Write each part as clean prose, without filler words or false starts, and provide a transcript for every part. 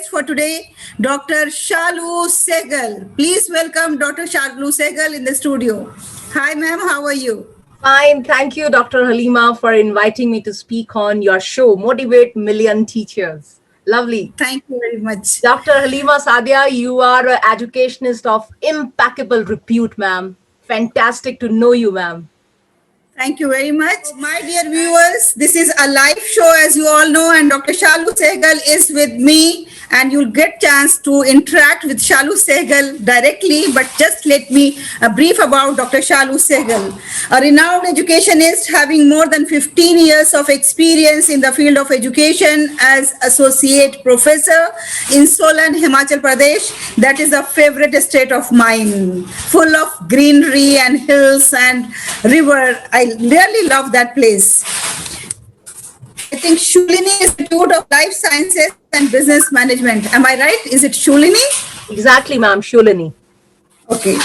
guest for today, Dr. Shallu Sehgal. Please welcome Dr. Shallu Sehgal in the studio. Hi, ma'am. How are you? Fine. Thank you, Dr. Haleema, for inviting me to speak on your show, Motivate Million Teachers. Lovely. Thank you very much. Dr. Haleema Sadia, you are an educationist of impeccable repute, ma'am. Fantastic to know you, ma'am. Thank you very much. My dear viewers, this is a live show, as you all know, and Dr. Shallu Sehgal is with me, and you'll get chance to interact with Shallu Sehgal directly. But just let me brief about Dr. Shallu Sehgal, a renowned educationist having more than 15 years of experience in the field of education as associate professor in Solan, Himachal Pradesh. That is a favorite state of mine, full of greenery and hills and river. I really love that place. I think Shulini Institute of Life Sciences and Business Management. Am I right? Is it Shulini? Exactly, ma'am. Shulini. Okay.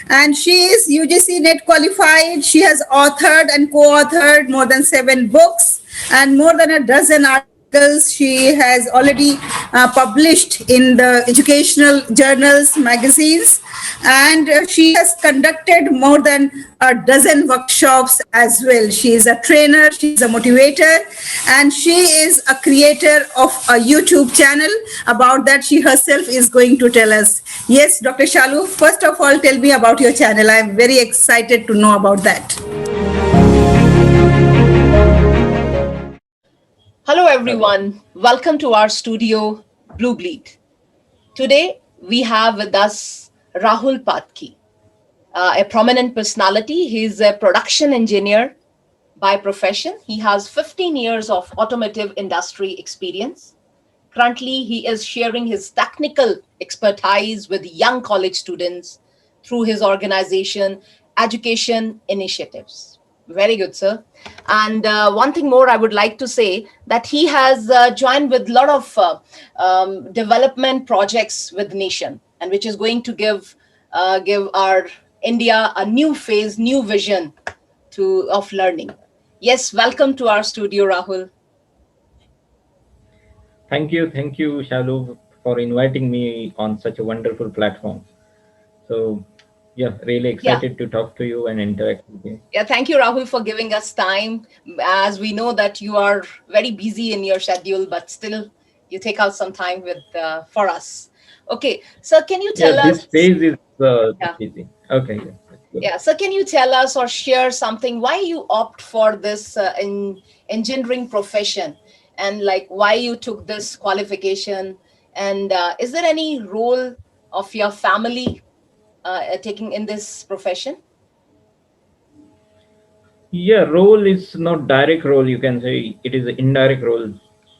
And she is UGC NET qualified. She has authored and co-authored more than 7 books and more than a dozen articles she has already published in the educational journals, magazines, and she has conducted more than a dozen workshops as well. She is a trainer, she is a motivator, and she is a creator of a YouTube channel. About that, she herself is going to tell us. Yes, Dr. Shallu, first of all, tell me about your channel. I am very excited to know about that. Hello, everyone. Welcome to our studio, Blue Bleed. Today, we have with us Rahul Patki, a prominent personality. He's a production engineer by profession. He has 15 years of automotive industry experience. Currently, he is sharing his technical expertise with young college students through his organization, Education Initiatives. Very good, sir. And one thing more I would like to say that he has joined with a lot of development projects with nation, and which is going to give our India a new phase, new vision of learning. Yes, welcome to our studio, Rahul. Thank you, Shallu, for inviting me on such a wonderful platform. So, yeah, really excited to talk to you and interact with you. Yeah, thank you, Rahul, for giving us time. As we know that you are very busy in your schedule, but still you take out some time for us. Okay, so can you tell us? This phase is busy. Okay. Yeah, so can you tell us or share something why you opt for this engineering profession, and like why you took this qualification, and is there any role of your family taking in this profession? Yeah, role is not direct role. You can say it is an indirect role.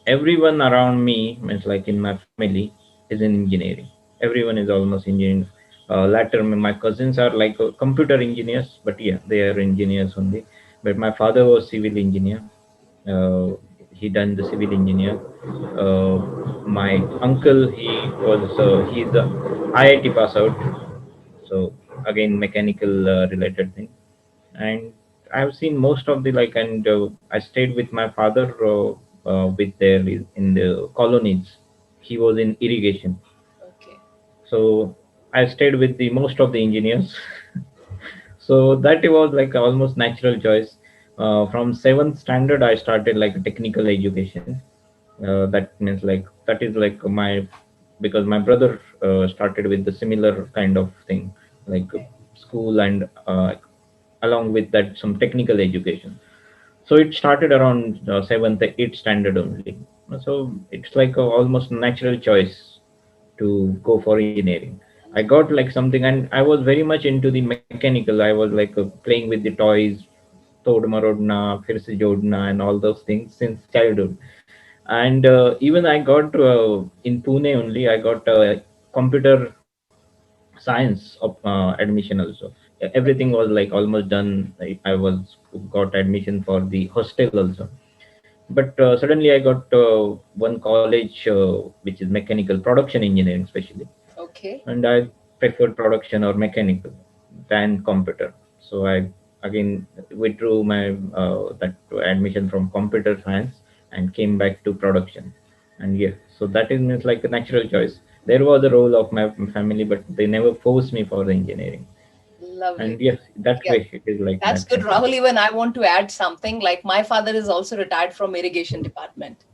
Everyone around me, means like in my family, is in engineering. Everyone is almost engineering. Later, my cousins are like computer engineers, but yeah, they are engineers only. But my father was civil engineer. He done the civil engineer. My uncle, he's a IIT pass out. So again, mechanical related thing. And I've seen most of the and I stayed with my father with there in the colonies. He was in irrigation. Okay. So I stayed with the most of the engineers. So that was like almost natural choice. From 7th standard, I started like technical education. That means that is because my brother started with the similar kind of thing, like school and along with that some technical education. So it started around 7th 8th standard only. So it's like a almost natural choice to go for engineering. I got like something, and I was very much into the mechanical. I was like playing with the toys, Tod Marodna, Fir Se Jodna, and all those things since childhood. And even I got in Pune only, I got computer science of admission also. Everything was like almost done. I was got admission for the hostel also. But suddenly I got one college which is mechanical production engineering especially. Okay. And I preferred production or mechanical than computer. So I again withdrew my that admission from computer science and came back to production. And yeah, so that is means like a natural choice. There was a role of my family, but they never forced me for the engineering. Lovely. And yes, that Yeah, way it is like that's that good, happened. Rahul. Even I want to add something. Like my father is also retired from irrigation department.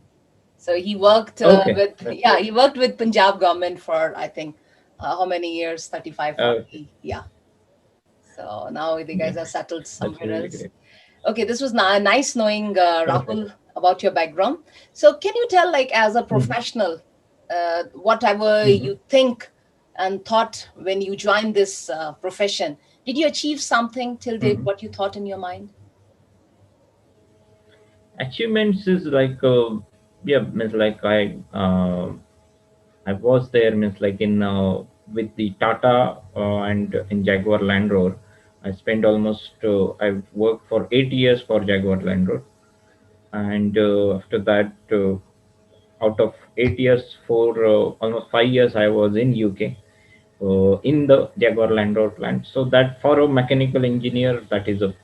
So he worked Okay, with, that's yeah, great. he worked with Punjab government for, I think, how many years? 35, Okay, 40. Yeah. So now the yeah, guys are settled that's somewhere really else. great. Okay, this was nice knowing Okay. Rahul about your background. So can you tell, like, as a Mhm. professional, whatever Mhm. you think and thought when you joined this profession, did you achieve something till date? Mhm. What you thought in your mind? Achievements is like yeah, means like I was there means like in with the Tata and in Jaguar Land Rover. I spent almost I worked for 8 years for Jaguar Land Rover, and after that, out of 8 years, for almost 5 years, I was in UK in the Jaguar Land Rover plant. So that for a mechanical engineer, that is a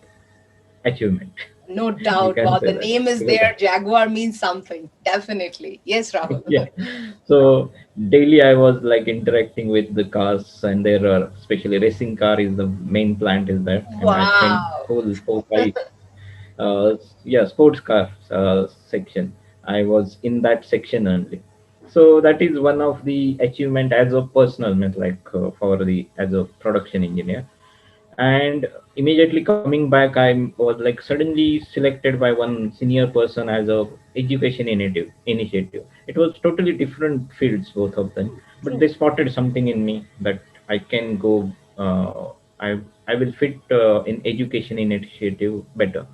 achievement. No You doubt. can Wow, say the that name is because there. Jaguar means something. Definitely. Yes, Rahul. yeah, so daily I was like interacting with the cars, and there are especially racing car is the main plant is there, and I spent Wow. whole 4 5 yeah, sports car section. I was in that section only. So that is one of the achievement as a personal means like for the as a production engineer. And immediately coming back, I was like suddenly selected by one senior person as a education initiative. It was totally different fields, both of them, but True. they spotted something in me that I can go, I will fit in education initiative better.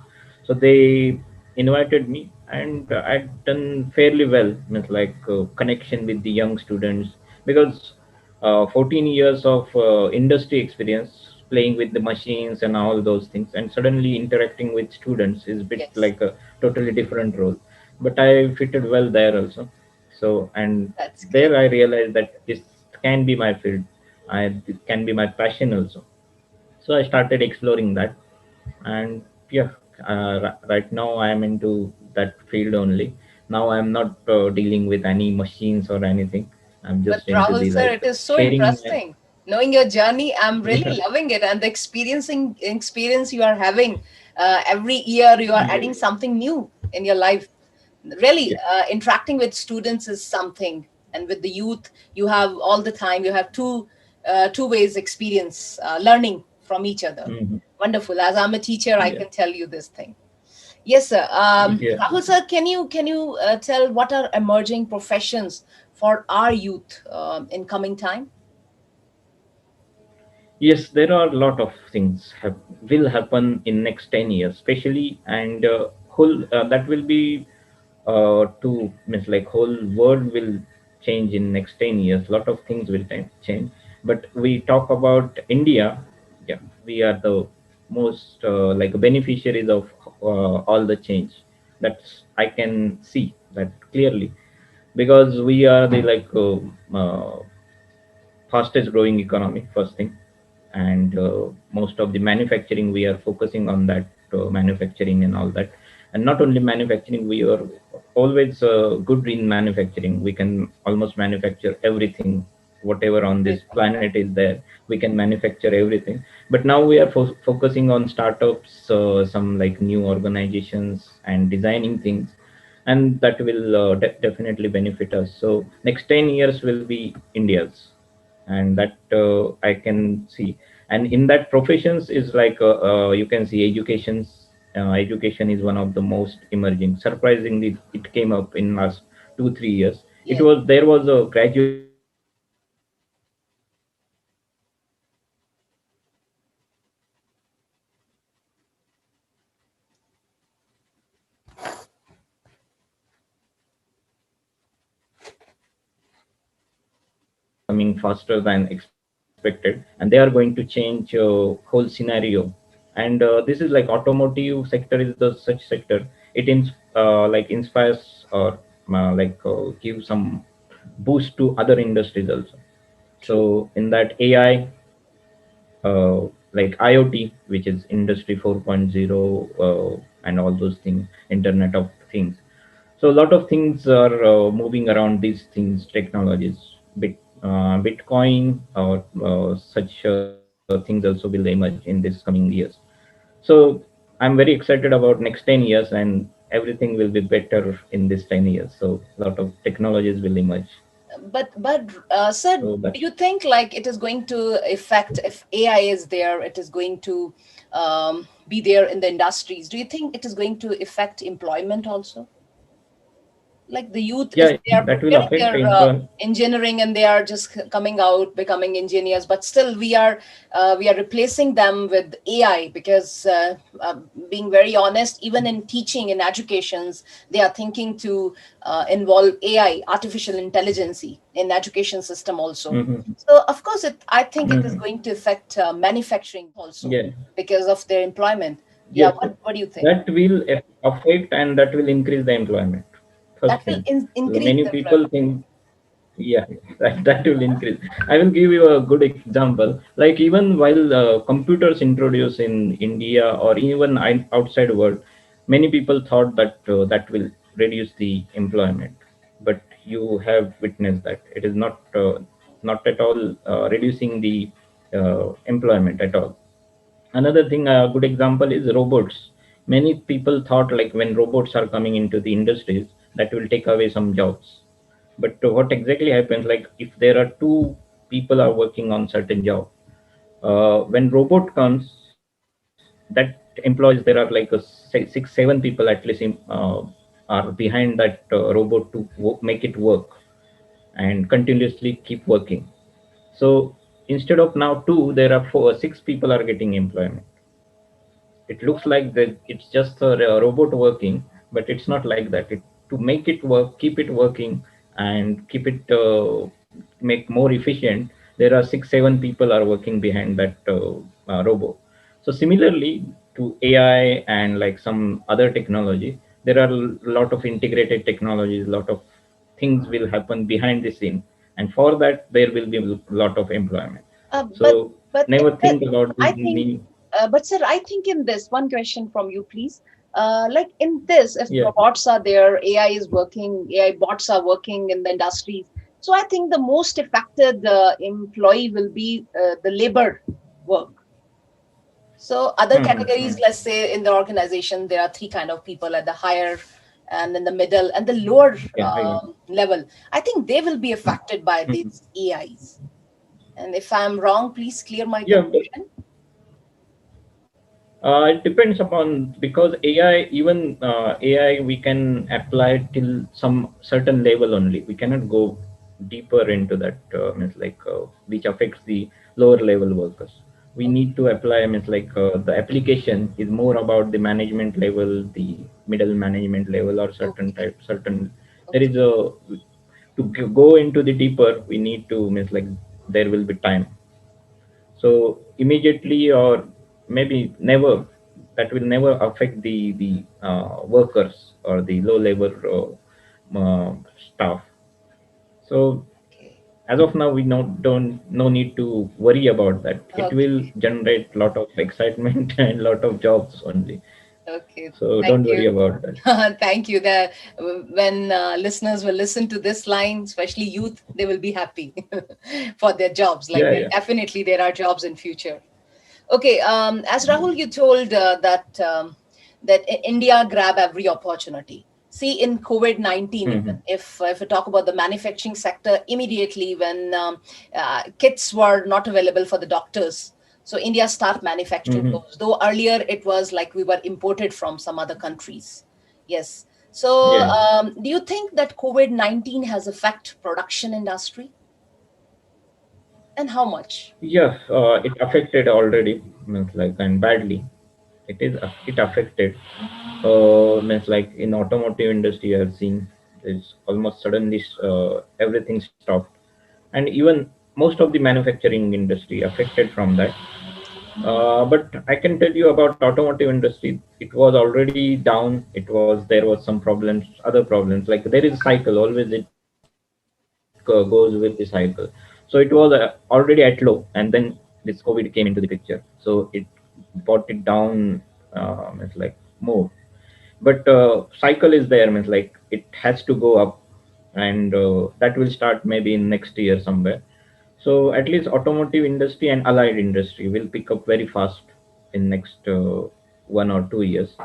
So they invited me, and I'd done fairly well, means like connection with the young students, because 14 years of industry experience playing with the machines and all those things, and suddenly interacting with students is bit Yes, like a totally different role. But I fitted well there also. So, and that's great. there I realized that this can be my field. This can be my passion also. So I started exploring that, and yeah, right now I am into that field only. Now I am not dealing with any machines or anything. I'm But just into Rahul the sir, like it is so sharing my interesting. Knowing your journey, I'm yeah, really loving it. And the experiencing experience you are having every year, you are yeah, adding something new in your life. Really, yeah. interacting with students is something. And with the youth, you have all the time, you have two ways experience, learning from each other. Mhm. Wonderful. As I'm a teacher, I Yeah, can tell you this thing. Yes, sir. yeah. Rahul sir, can you tell what are emerging professions for our youth in coming time? Yes, there are a lot of things will happen in next 10 years, especially, and whole that will be to means like whole world will change in next 10 years. Lot of things will change. But we talk about India, yeah, we are the most like beneficiaries of all the change. That's I can see that clearly, because we are the like fastest growing economy first thing, and most of the manufacturing we are focusing on that manufacturing and all that. And not only manufacturing, we are always good in manufacturing. We can almost manufacture everything, whatever on this Great. planet is there, we can manufacture everything. But now we are focusing on startups, some like new organizations and designing things, and that will definitely benefit us. So next 10 years will be India's, and that I can see. And in that professions is like you can see education is one of the most emerging. Surprisingly, it came up in last 2 3 years. It Yes. was there was a graduation program in education in India, but coming faster than expected, and they are going to change whole scenario. And this is like automotive sector is the such sector. It like inspires or like give some boost to other industries also. True. So in that AI, like IoT, which is industry 4.0, and all those things, internet of things, So a lot of things are moving around these things, technologies. Bitcoin or such things also will emerge in this coming years. So I'm very excited about next 10 years, and everything will be better in this 10 years. So a lot of technologies will emerge. But sir, So do that, you think like it is going to affect, if AI is there, it is going to be there in the industries? Do you think it is going to affect employment also? Like the youth, if yeah, they are that will preparing affect their employment. engineering and they are just coming out becoming engineers, but still we are replacing them with AI because being very honest, even in teaching in educations, they are thinking to involve AI, artificial intelligence, in education system also. Hmm. So of course I think it is Hmm. going to affect manufacturing also Yeah. because of their employment. Yeah, Yes, what do you think? that will affect, and that will increase the employment. That First will thing, increase many the people employment. think, yeah, that will increase. I will give you a good example. Like even while computers introduced in India or even outside world, many people thought that that will reduce the employment. But you have witnessed that it is not at all reducing the employment at all. Another thing, a good example is robots. Many people thought like when robots are coming into the industries, that will take away some jobs. But what exactly happens, like if there are two people are working on certain job, when robot comes, that employs, there are like six, seven people at least are behind that robot to make it work and continuously keep working. So instead of now two, there are four, six people are getting employment. It looks like that it's just a robot working, but it's not like that. To make it work, keep it working, and keep it make more efficient, there are six seven people are working behind that robot. So similarly to AI and like some other technology, there are a lot of integrated technologies, a lot of things will happen behind the scene, and for that there will be a lot of employment. But So but never think about the I think, need. but sir, I think in this one question from you, please. Like in this, if Yeah. robots are there, AI is working, AI bots are working in the industries. So I think the most affected employee will be the labor work. So other Hmm. categories, let's say in the organization, there are three kind of people at the higher and in the middle and the lower Yeah, I got. level. I think they will be affected by Mhm. these AIs. And if I'm wrong, please clear my Yeah, but confusion. it depends upon, because AI, even AI, we can apply till some certain level only. We cannot go deeper into that. Means like which affects the lower level workers. We Okay. need to apply. Means like the application is more about the management level, the middle management level, or certain Okay. type, certain. There Okay. is a to go into the deeper. We need to, means like there will be time. So immediately or maybe never, that will never affect the workers or the low labor staff. So Okay. as of now, we don't no need to worry about that. It will Okay. generate lot of excitement and lot of jobs only. Okay. So Thank don't worry you. about that. Thank you. That when listeners will listen to this line, especially youth, they will be happy for their jobs. Like Yeah, there, yeah. definitely there are jobs in future. Okay. As Rahul, you told that India grab every opportunity. See, in COVID-19, even Hmm. if we talk about the manufacturing sector, immediately when kits were not available for the doctors, so India start manufacturing Hmm. those. Though earlier it was like we were imported from some other countries. Yes. So, Yeah. do you think that COVID-19 has affect production industry, and how much? Yeah, it affected already, means like, and badly. It affected. Means like in automotive industry, I have seen is almost suddenly everything stopped, and even most of the manufacturing industry affected from that. But I can tell you about automotive industry. It was already down. There was some problems, other problems. Like there is a cycle always. It goes with the cycle. So it was already at low, and then this COVID came into the picture. So it brought it down. It's like more, but cycle is there. Means like it has to go up, and that will start maybe in next year somewhere. So at least automotive industry and allied industry will pick up very fast in next 1 or 2 years.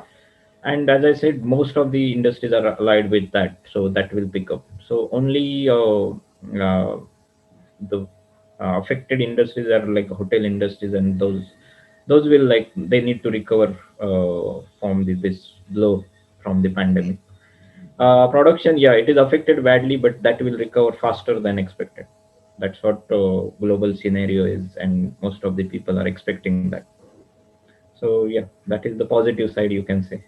And as I said, most of the industries are allied with that, so that will pick up. So only the affected industries are like hotel industries, and those will, like, they need to recover from this blow from the pandemic. Production, yeah, it is affected badly, but that will recover faster than expected. That's what global scenario is, and most of the people are expecting that. So yeah, that is the positive side, you can say.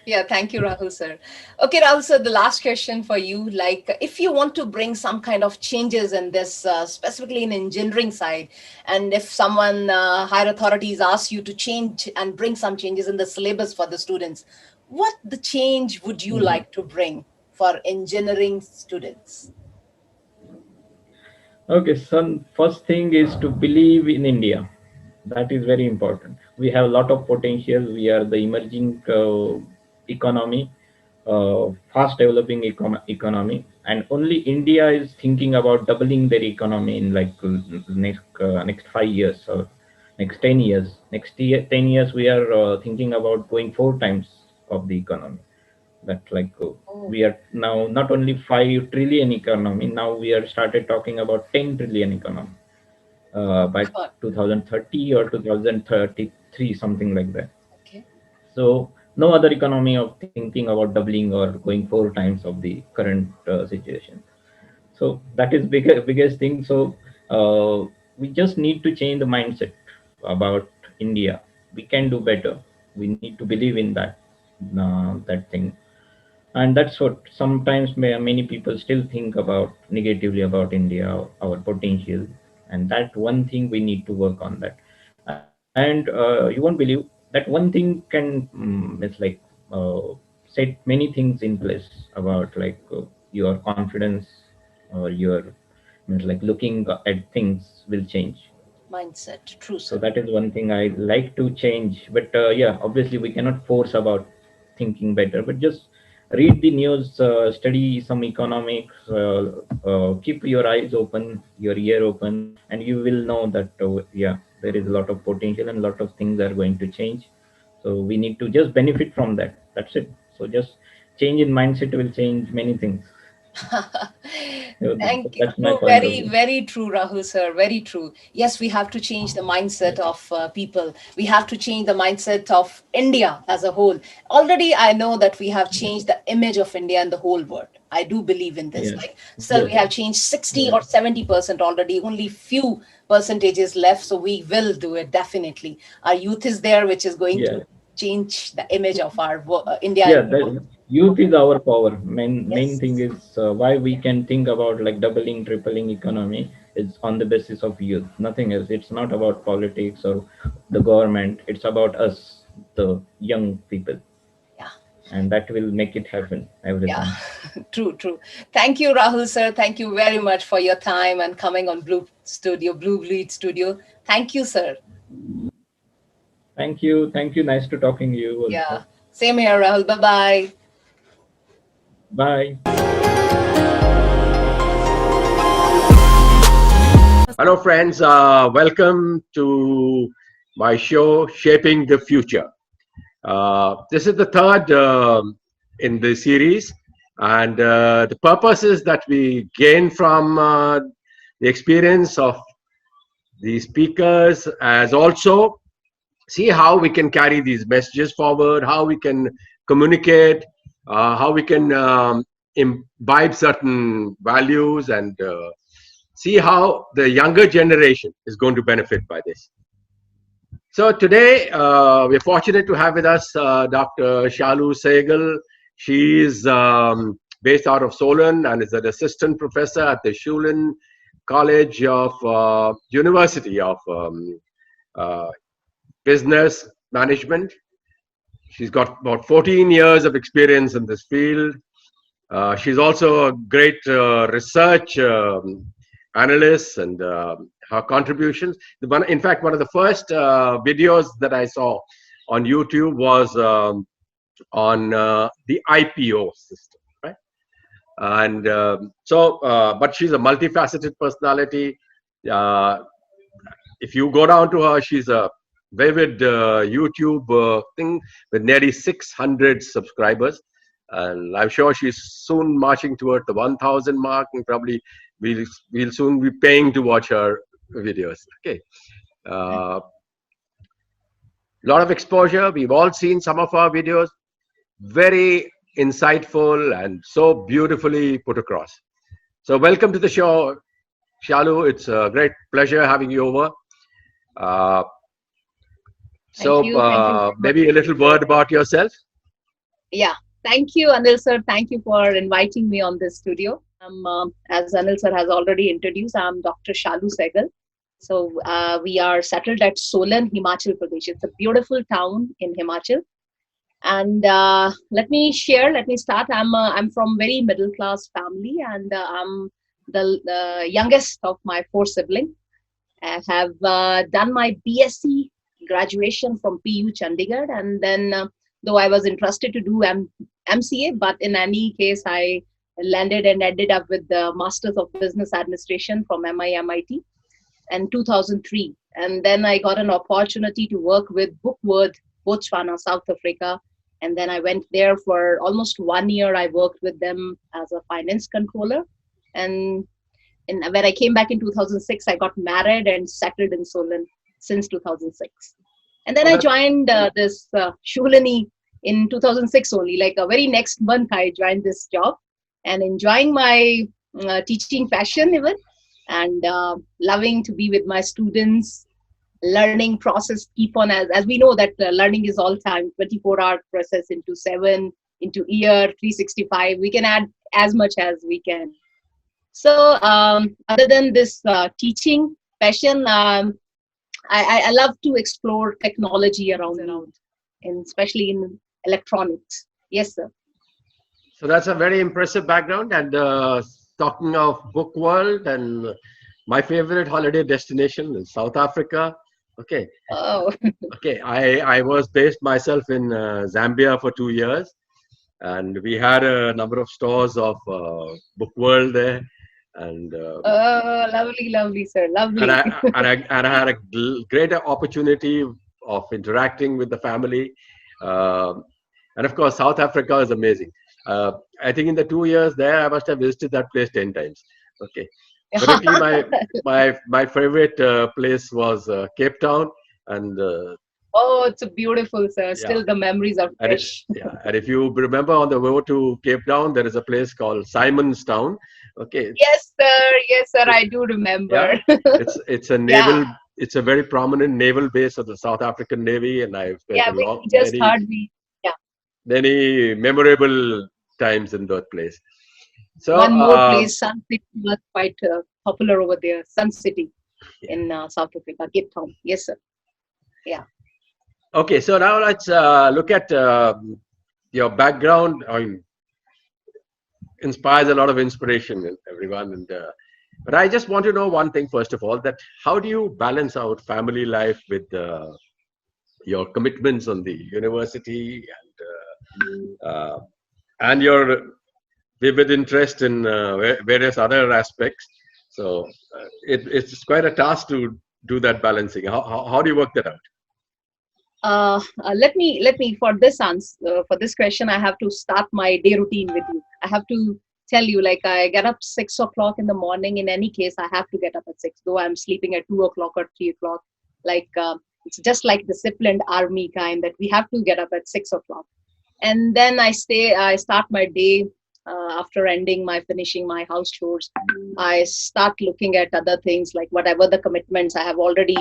Yeah, thank you, Rahul sir. Okay, Rahul sir, the last question for you. Like, if you want to bring some kind of changes in this, specifically in engineering side, and if someone, higher authorities ask you to change and bring some changes in the syllabus for the students, what the change would you Mhm. like to bring for engineering students? Okay, so first thing is to believe in India. That is very important. We have a lot of potential. We are the emerging economy, fast developing economy, and only India is thinking about doubling their economy in like next 5 years or next 10 years. Next year, 10 years, we are thinking about going 4 times of the economy. That, like, Oh, we are now not only 5 trillion economy, now we are started talking about 10 trillion economy by God. 2030 or 2033, something like that. Okay. So no other economy of thinking about doubling or going 4 times of the current situation. So that is biggest thing. So we just need to change the mindset about India. We can do better. We need to believe in that thing. And that's what sometimes many people still think about negatively about India, our potential. And that one thing we need to work on that. And you won't believe that one thing can, it's like, uh, set many things in place about, like, your confidence, or your, means, like, looking at things will change. Mindset. True, So sir. that is one thing I like to change. But yeah, obviously we cannot force about thinking better. But just read the news, study some economics, keep your eyes open, your ear open, and you will know that yeah, there is a lot of potential and a lot of things are going to change. So we need to just benefit from that. That's it. So just change in mindset will change many things. So Thank you. that's my True, point of very, view. very true, Rahul sir. Very true. Yes, we have to change the mindset Yeah. of people. We have to change the mindset of India as a whole. Already, I know that we have Yeah. changed the image of India in the whole world. I do believe in this. Yeah. Like, still, we Yes. have changed 60 Yeah. or 70% already. Only few percentages left. So we will do it definitely. Our youth is there, which is going Yeah. to change the image of our India Yeah, in the world. the youth is our power. Main thing Yes. is why we can think about like doubling, tripling economy is on the basis of youth. Nothing else. It's not about politics or the government. It's about us, the young people, Yeah. and that will make it happen. Yeah, Everything. true, true. Thank you, Rahul sir. Thank you very much for your time and coming on Blue Bleed Studio. Thank you, sir. Thank you. Thank you. Nice to talking to you Yeah, also. same here, Rahul. Bye bye. Bye. Hello, friends. Welcome to my show, Shaping the Future. This is the third in the series, and the purpose is that we gain from the experience of the speakers, as also see how we can carry these messages forward, how we can communicate, how we can imbibe certain values, and see how the younger generation is going to benefit by this. So today, we're fortunate to have with us Dr. Shallu Sehgal. She is based out of Solon and is an assistant professor at the Schulen College of University of uh, Business Management. She's got about 14 years of experience in this field. She's also a great research analyst, and her contributions. In fact, one of the first videos that I saw on YouTube was on the IPO system. And but she's a multifaceted personality. Uh, if you go down to her, she's a vivid YouTube thing with nearly 600 subscribers. And I'm sure she's soon marching toward the 1,000 mark, and probably we'll soon be paying to watch her videos. Okay. Lot of exposure. We've all seen some of our videos. Very insightful and so beautifully put across. So welcome to the show, Shallu. It's a great pleasure having you over. Thank you. Maybe a little word about yourself. Yeah, thank you, Anil sir. Thank you for inviting me on this studio. As Anil sir has already introduced, I'm Dr. Shallu Sehgal. So we are settled at Solan, Himachal Pradesh. It's a beautiful town in Himachal. And let me start. I'm from very middle class family, and I'm the youngest of my 4 siblings. I have done my BSc graduation from PU Chandigarh, and then though I was interested to do MCA, but in any case I landed and ended up with the Masters of Business Administration from MIT in 2003. And then I got an opportunity to work with Bookworth, Botswana, South Africa. And then I went there for almost 1 year. I worked with them as a finance controller. And when I came back in 2006, I got married and settled in Solan since 2006. And then I joined this Shulani in 2006 only, like a very next month I joined this job, and enjoying my teaching passion even, and loving to be with my students. Learning process keep on, as we know that learning is all time, 24-hour process into 7, into year, 365. We can add as much as we can. So other than this teaching passion, I love to explore technology around, and especially in electronics. Yes, sir. So that's a very impressive background. And talking of book world, and my favorite holiday destination is South Africa. Okay. Oh. Okay. I was based myself in Zambia for 2 years, and we had a number of stores of book world there. And lovely, sir, lovely. And I had a greater opportunity of interacting with the family, and of course South Africa is amazing. I think in the 2 years there, I must have visited that place 10 times. Okay, particularly my favorite place was Cape Town, and oh, it's a beautiful, sir. Still the memories are fresh. And if you remember, on the way to Cape Town, there is a place called Simon's Town. Okay. Yes, sir. I do remember. Yeah. It's a naval. It's a very prominent naval base of the South African Navy, and I've spent many memorable times in that place. So one more place, Sun City, was quite popular over there. Sun City in South Africa, Cape Town. Yes, sir. Yeah. Okay, so now let's look at your background. I mean, inspires a lot of inspiration in everyone, and but I just want to know one thing first of all: that how do you balance out family life with your commitments on the university and your vivid interest in various other aspects? So it's quite a task to do that balancing. How do you work that out? Let me for this question, I have to start my day routine with you. I have to tell you, like, I get up 6 o'clock in the morning. In any case, I have to get up at 6, though I'm sleeping at 2 o'clock or 3 o'clock. Like, it's just like disciplined army kind, that we have to get up at 6 o'clock. And then I start my day after finishing my house chores. I start looking at other things, like whatever the commitments I have already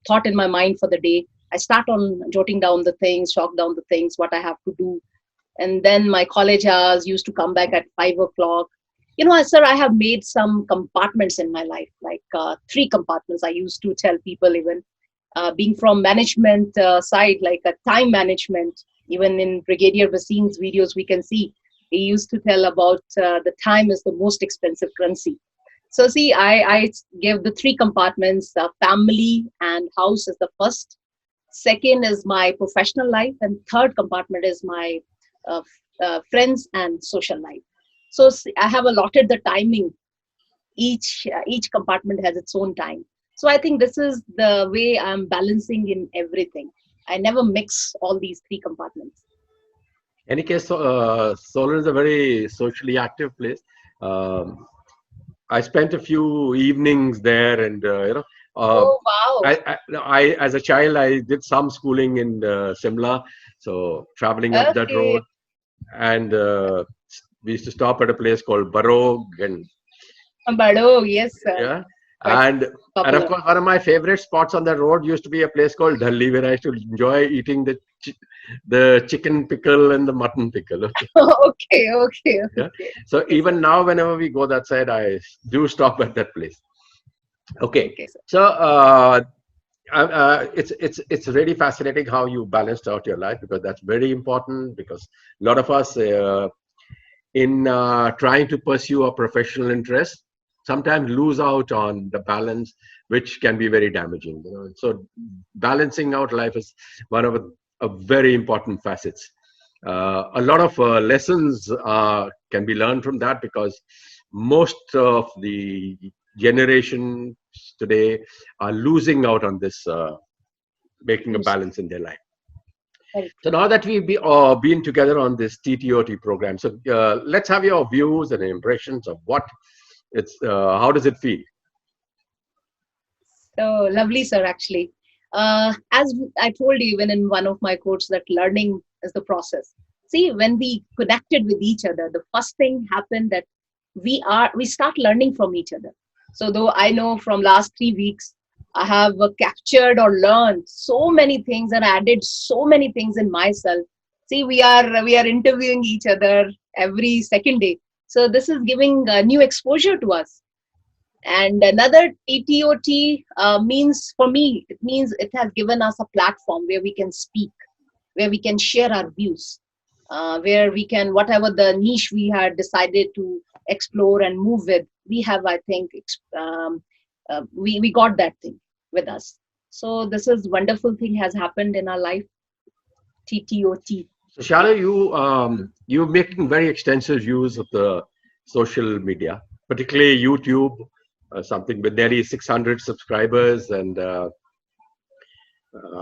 thought in my mind for the day. I start on jotting down the things, chalk down the things, what I have to do. And then my college hours used to come back at 5 o'clock. You know, sir, I have made some compartments in my life, like 3 compartments. I used to tell people, even being from management side, like a time management, even in Brigadier Vasim's videos, we can see he used to tell about the time is the most expensive currency. So see, I give the 3 compartments: family and house is the first. Second is my professional life, and third compartment is my friends and social life. So I have allotted the timing. Each compartment has its own time. So I think this is the way I'm balancing in everything. I never mix all these three compartments. Any case, Solar is a very socially active place. Um, I spent a few evenings there, and Oh wow. I as a child I did some schooling in Simla, so traveling up that Okay. road, and we used to stop at a place called Barog, and Bado, yes, sir. yeah, Quite and of popular. course one of my favorite spots on that road used to be a place called Dhalli, where I used to enjoy eating the chicken pickle and the mutton pickle. Okay, Okay, okay, yeah. okay. So Yes, sir. even now, whenever we go that side, I do stop at that place. Okay, Okay, sir. so it's really fascinating how you balanced out your life, because that's very important, because a lot of us in trying to pursue a professional interest sometimes lose out on the balance, which can be very damaging, so balancing out life is one of a very important facets. A lot of lessons can be learned from that, because most of the generations today are losing out on this, making a True, sir. balance in their life. Very So true. now that we've been together on this TTOT program, so let's have your views and impressions of what how does it feel? So lovely, sir, actually. As I told you, even in one of my quotes, that learning is the process. See, when we connected with each other, the first thing happened that we start learning from each other. So though I know from last 3 weeks, I have captured or learned so many things and added so many things in myself. See, we are interviewing each other every second day. So this is giving new exposure to us. And another TTOT means, for me, it means it has given us a platform where we can speak, where we can share our views, where we can, whatever the niche we had decided to explore and move with, we have, I think, we got that thing with us. So this is wonderful thing has happened in our life, TTOT. So Shala, you're making very extensive use of the social media, particularly YouTube, something with nearly 600 subscribers. And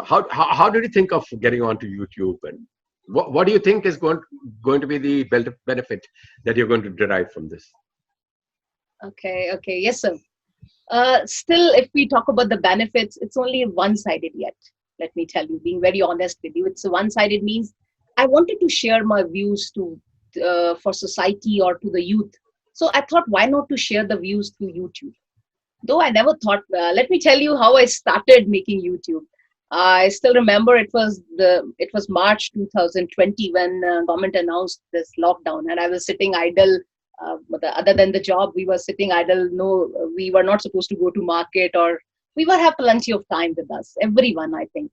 how did you think of getting onto YouTube, and what do you think is going to be the benefit that you're going to derive from this? Okay, okay, yes, sir. Still, if we talk about the benefits, it's only one-sided yet. Let me tell you, being very honest with you, it's one-sided means I wanted to share my views to for society or to the youth. So I thought, why not to share the views through YouTube? Though I never thought. Let me tell you how I started making YouTube. I still remember it was March 2020 when government announced this lockdown, and I was sitting idle. Other than the job, we were sitting idle. No, we were not supposed to go to market, or we were have plenty of time with us. Everyone, I think.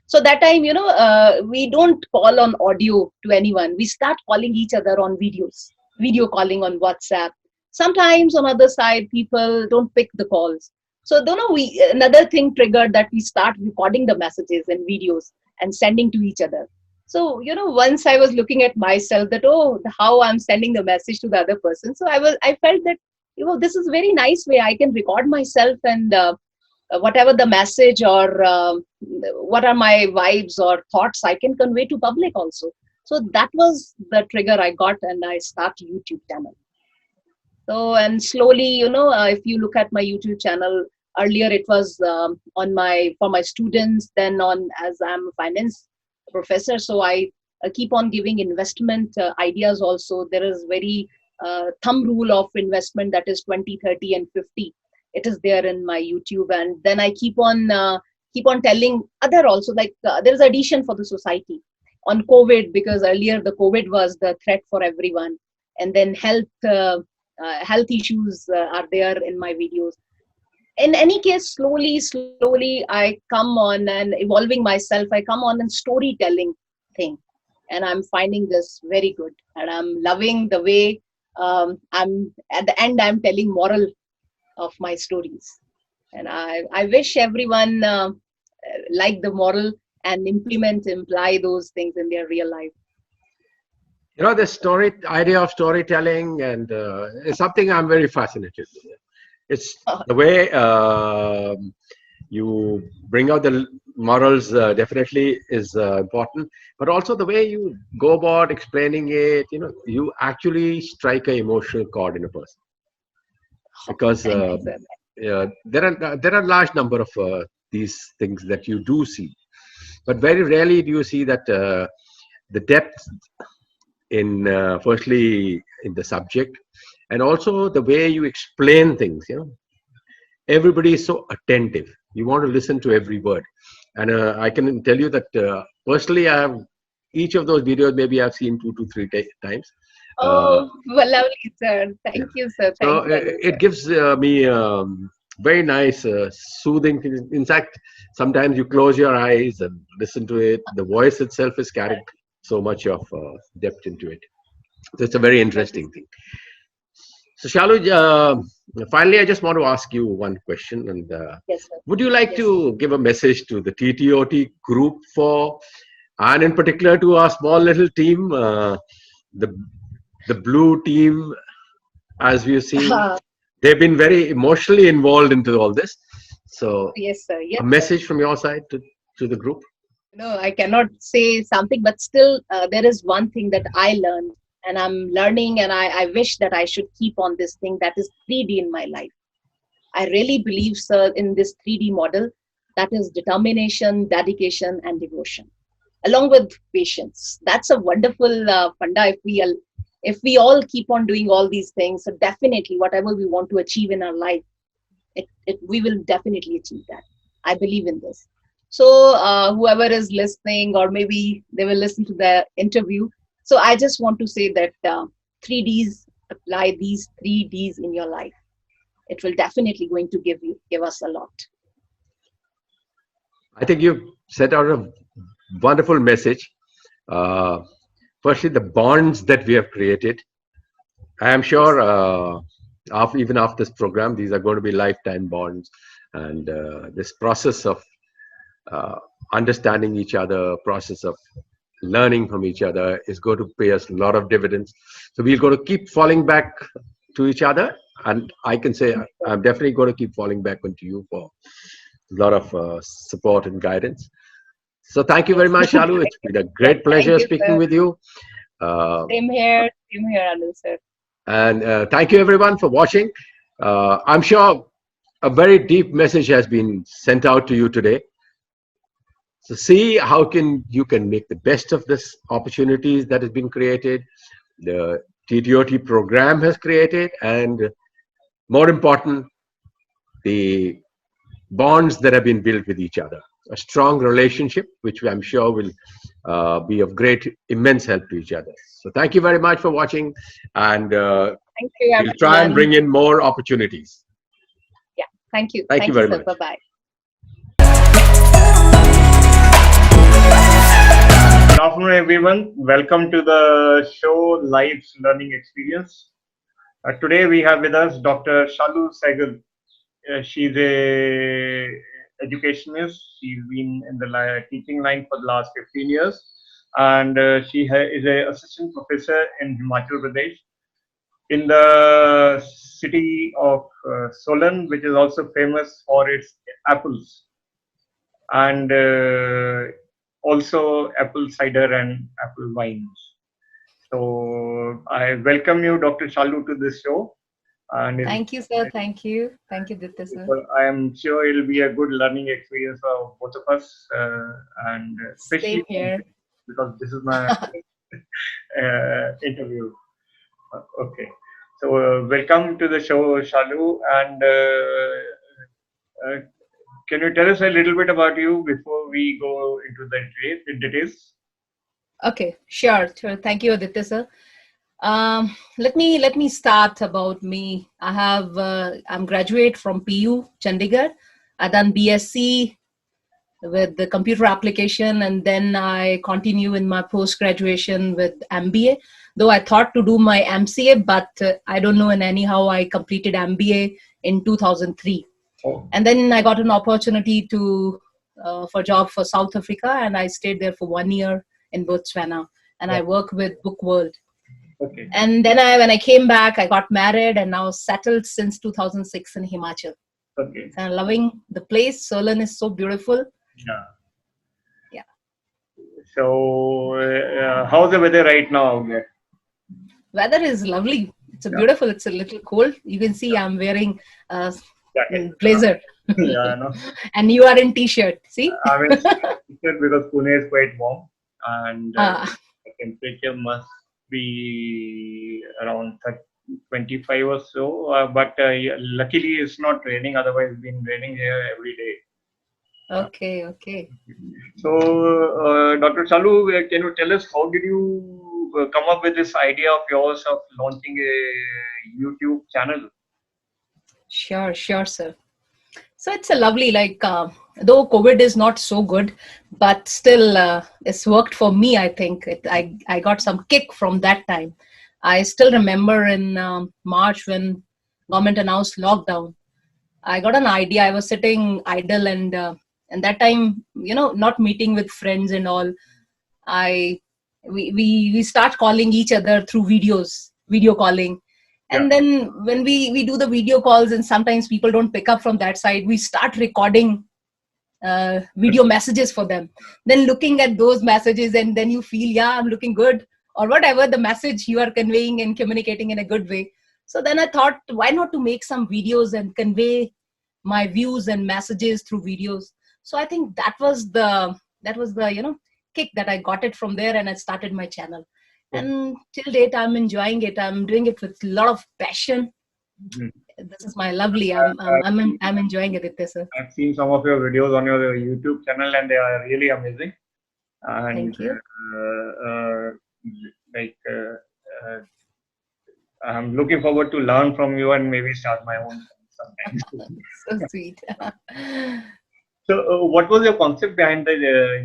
So that time, we don't call on audio to anyone. We start calling each other on videos, video calling on WhatsApp. Sometimes on other side, people don't pick the calls. So don't know, we another thing triggered that we start recording the messages and videos and sending to each other. So once I was looking at myself that, oh, how I'm sending the message to the other person. So I felt that this is very nice way I can record myself, and whatever the message or what are my vibes or thoughts I can convey to public also. So that was the trigger I got, and I started YouTube channel. So, and slowly, if you look at my YouTube channel, earlier it was on my for my students, then on, as I'm a finance professor, so I keep on giving investment ideas also. There is very thumb rule of investment, that is 20, 30, and 50. It is there in my YouTube, and then I keep on telling other also, like there is addition for the society on COVID, because earlier the COVID was the threat for everyone, and then health issues are there in my videos. In any case, slowly I come on and evolving myself. I come on and storytelling thing, and I'm finding this very good, and I'm loving the way I'm at the end I'm telling moral of my stories, and I wish everyone like the moral and imply those things in their real life. The idea of storytelling and is something I'm very fascinated with. It's the way you bring out the morals definitely is important, but also the way you go about explaining it. You actually strike an emotional chord in a person, because Thank you, sir. there are large number of these things that you do see, but very rarely do you see that the depth in firstly in the subject, and also the way you explain things. Everybody is so attentive. You want to listen to every word, and I can tell you that personally I have each of those videos maybe I've seen 2 to 3 times. Oh, well, lovely, sir. Yeah. Thank you, sir. So Thank you, it gives me very nice, soothing things. In fact, sometimes you close your eyes and listen to it. The voice itself is carried so much of depth into it. So it's a very interesting thing. So Shallu, finally, I just want to ask you one question. And Yes, sir. would you like to give a message to the TTOT group and in particular to our small little team, the blue team, as we've seen? They've been very emotionally involved into all this. So Yes, sir. Yes, a sir. message from your side to the group? No, I cannot say something, but still, there is one thing that I learned, and I'm learning, and I wish that I should keep on this thing, that is 3D in my life. I really believe, sir, in this 3D model, that is determination, dedication, and devotion, along with patience. That's a wonderful funda. If we all keep on doing all these things, so definitely whatever we want to achieve in our life, we will definitely achieve that. I believe in this. So whoever is listening, or maybe they will listen to the interview. So I just want to say that 3Ds, apply these 3Ds in your life. It will definitely going to give us a lot. I think you've set out a wonderful message. Firstly, the bonds that we have created. I am sure even after this program, these are going to be lifetime bonds. And this process of understanding each other, process of learning from each other is going to pay us a lot of dividends. So we're going to keep falling back to each other. And I can say I'm definitely going to keep falling back onto you for a lot of support and guidance. So thank you very much, Shallu. It's been a great pleasure speaking with you. Same here, Anu, sir. And thank you everyone for watching. I'm sure a very deep message has been sent out to you today. So see how you can make the best of this opportunities that has been created, the TTOT program has created, and more important, the bonds that have been built with each other. A strong relationship, which I'm sure will be of great, immense help to each other. So thank you very much for watching, and thank you, we'll try and bring in more opportunities. Yeah, thank you. Thank you very much. Bye-bye. Good afternoon, everyone. Welcome to the show Life's Learning Experience. Today we have with us Dr. Shallu Sehgal. She's a educationist. She's been in the teaching line for the last 15 years, and she is an assistant professor in Himachal Pradesh, in the city of Solan, which is also famous for its apples, and also apple cider and apple wines. So I welcome you, Dr. Shallu, to this show. And thank you, sir. Thank you, Aditya, sir. I am sure it will be a good learning experience for both of us, and especially because this is my interview. Okay, so welcome to the show, Shallu, and can you tell us a little bit about you before we go into the details? Okay, sure. Thank you, Aditya, sir. Let me start about me. I'm graduate from PU Chandigarh. I done BSc with the computer application, and then I continue in my post graduation with MBA. Though I thought to do my MCA, but I don't know, and anyhow I completed MBA in 2003. Oh. And then I got an opportunity for job for South Africa, and I stayed there for 1 year in Botswana, and I work with Book World. Okay. And then when I came back, I got married and now settled since 2006 in Himachal. Okay. So I'm loving the place. Solan is so beautiful. Yeah. Yeah. So, how's the weather right now out there? Weather is lovely. It's a Yeah. beautiful. It's a little cold. You can see I'm wearing a Jacket. blazer. Yeah, I know. And you are in t-shirt. See? I mean, because Pune is quite warm, and Ah, the temperature must be around 25 or so. But yeah, luckily, it's not raining. Otherwise, it's been raining here every day. okay, okay. So, Dr. Chalu, can you tell us how did you come up with this idea of yours of launching a YouTube channel? Sure, sure, sir. So it's a lovely, though COVID is not so good, but still it's worked for me, I think. I got some kick from that time. I still remember in March when government announced lockdown, I got an idea. I was sitting idle and that time, not meeting with friends and all. I we start calling each other through video calling. Yeah. And then when we do the video calls and sometimes people don't pick up from that side, we start recording video messages for them, then looking at those messages, and then you feel, yeah, I'm looking good, or whatever the message you are conveying and communicating in a good way. So then I thought, why not to make some videos and convey my views and messages through videos. So I think that was the kick that I got it from there, and I started my channel. And till date I'm enjoying it. I'm doing it with a lot of passion. Mhm. This is my lovely. I'm enjoying it, sir. I've seen some of your videos on your YouTube channel, and they are really amazing. And Thank you. like, I'm looking forward to learn from you and maybe start my own sometimes. So sweet. So, what was your concept behind the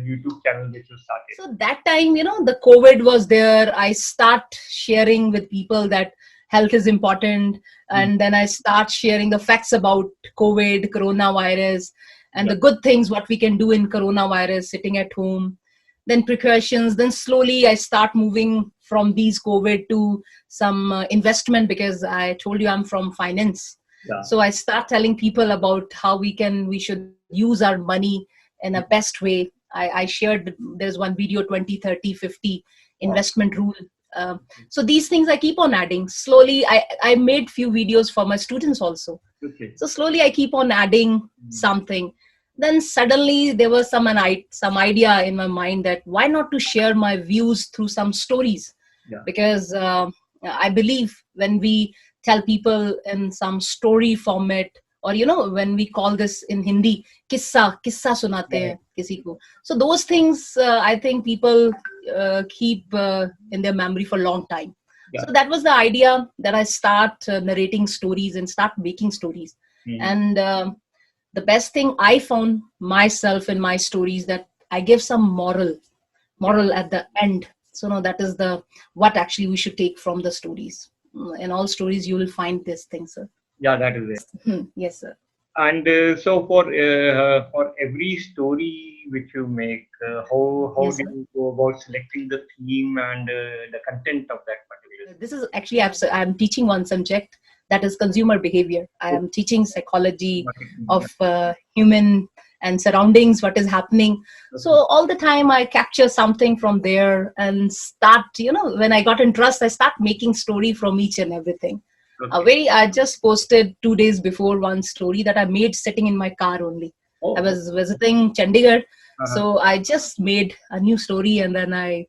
YouTube channel which you started? So that time, the COVID was there. I start sharing with people that health is important. And then I start sharing the facts about COVID, coronavirus, and the good things, what we can do in coronavirus, sitting at home, then precautions. Then slowly I start moving from these COVID to some investment, because I told you I'm from finance. Yeah. So I start telling people about how we should use our money in a best way. I shared, there's one video, 20, 30, 50 investment rule. So these things I keep on adding. Slowly, I made few videos for my students also. Okay. So slowly I keep on adding something. Then suddenly there was some idea in my mind that why not to share my views through some stories? Yeah. Because I believe when we tell people in some story format, or when we call this in Hindi, kissa sunate hain kisi ko. So those things I think people keep in their memory for a long time. Yeah. So that was the idea, that I start narrating stories and start making stories. And the best thing I found myself in my stories, that I give some moral at the end. So no, that is what actually we should take from the stories. In all stories you will find this thing, sir. Yeah, that is it. Yes, sir. And so for every story which you make, how Yes, do sir. you go about selecting the theme and the content of that particular? This is actually, I'm teaching one subject, that is consumer behavior. I am teaching psychology of human and surroundings, what is happening. So all the time I capture something from there and start, when I got interest, I start making story from each and everything. Okay. I just posted 2 days before one story that I made sitting in my car only. Oh. I was visiting Chandigarh, so I just made a new story, and then I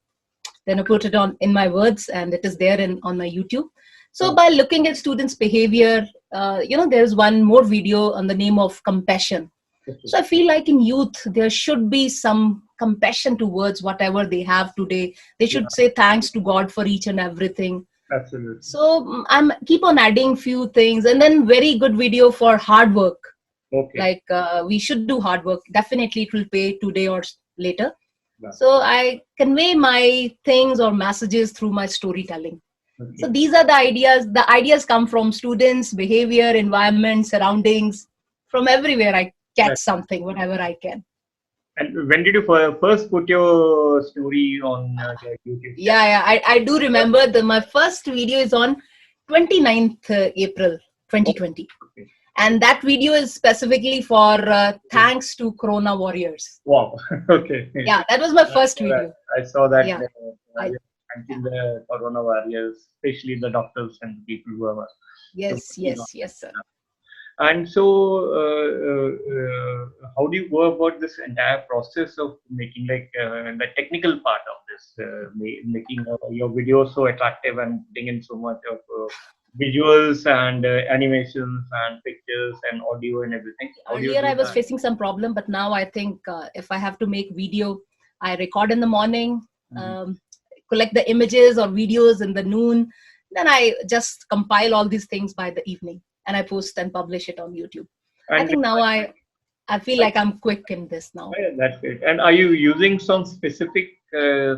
put it on in my words, and it is there on my YouTube. So by looking at students' behavior, there's one more video on the name of compassion. So I feel like in youth, there should be some compassion towards whatever they have today. They should say thanks to God for each and everything. Absolutely. So I'm keep on adding few things, and then very good video for hard work. Okay. Like we should do hard work. Definitely it will pay today or later. Yeah. So I convey my things or messages through my storytelling. Okay. So these are the ideas. The ideas come from students, behavior, environment, surroundings. From everywhere I catch something, whatever I can. And when did you first put your story on your YouTube channel? Yeah, I do remember my first video is on 29th April Oh, 2020. okay. And that video is specifically for thanks to Corona warriors. Wow. Okay. Yeah, that was my I first saw that. video. I saw that. Yeah, I, Until the corona warriors, especially the doctors and people who are yes, working on. yes, sir. And so, how do you go about this entire process of making the technical part of this, making your videos so attractive and putting in so much of visuals and animations and pictures and audio and everything? How do you Earlier, do I was that? facing some problem, but now I think if I have to make video, I record in the morning, um, collect the images or videos in the noon, then I just compile all these things by the evening, and I post and publish it on YouTube. I And think now I feel like I'm quick in this now. that's it. And are you using some specific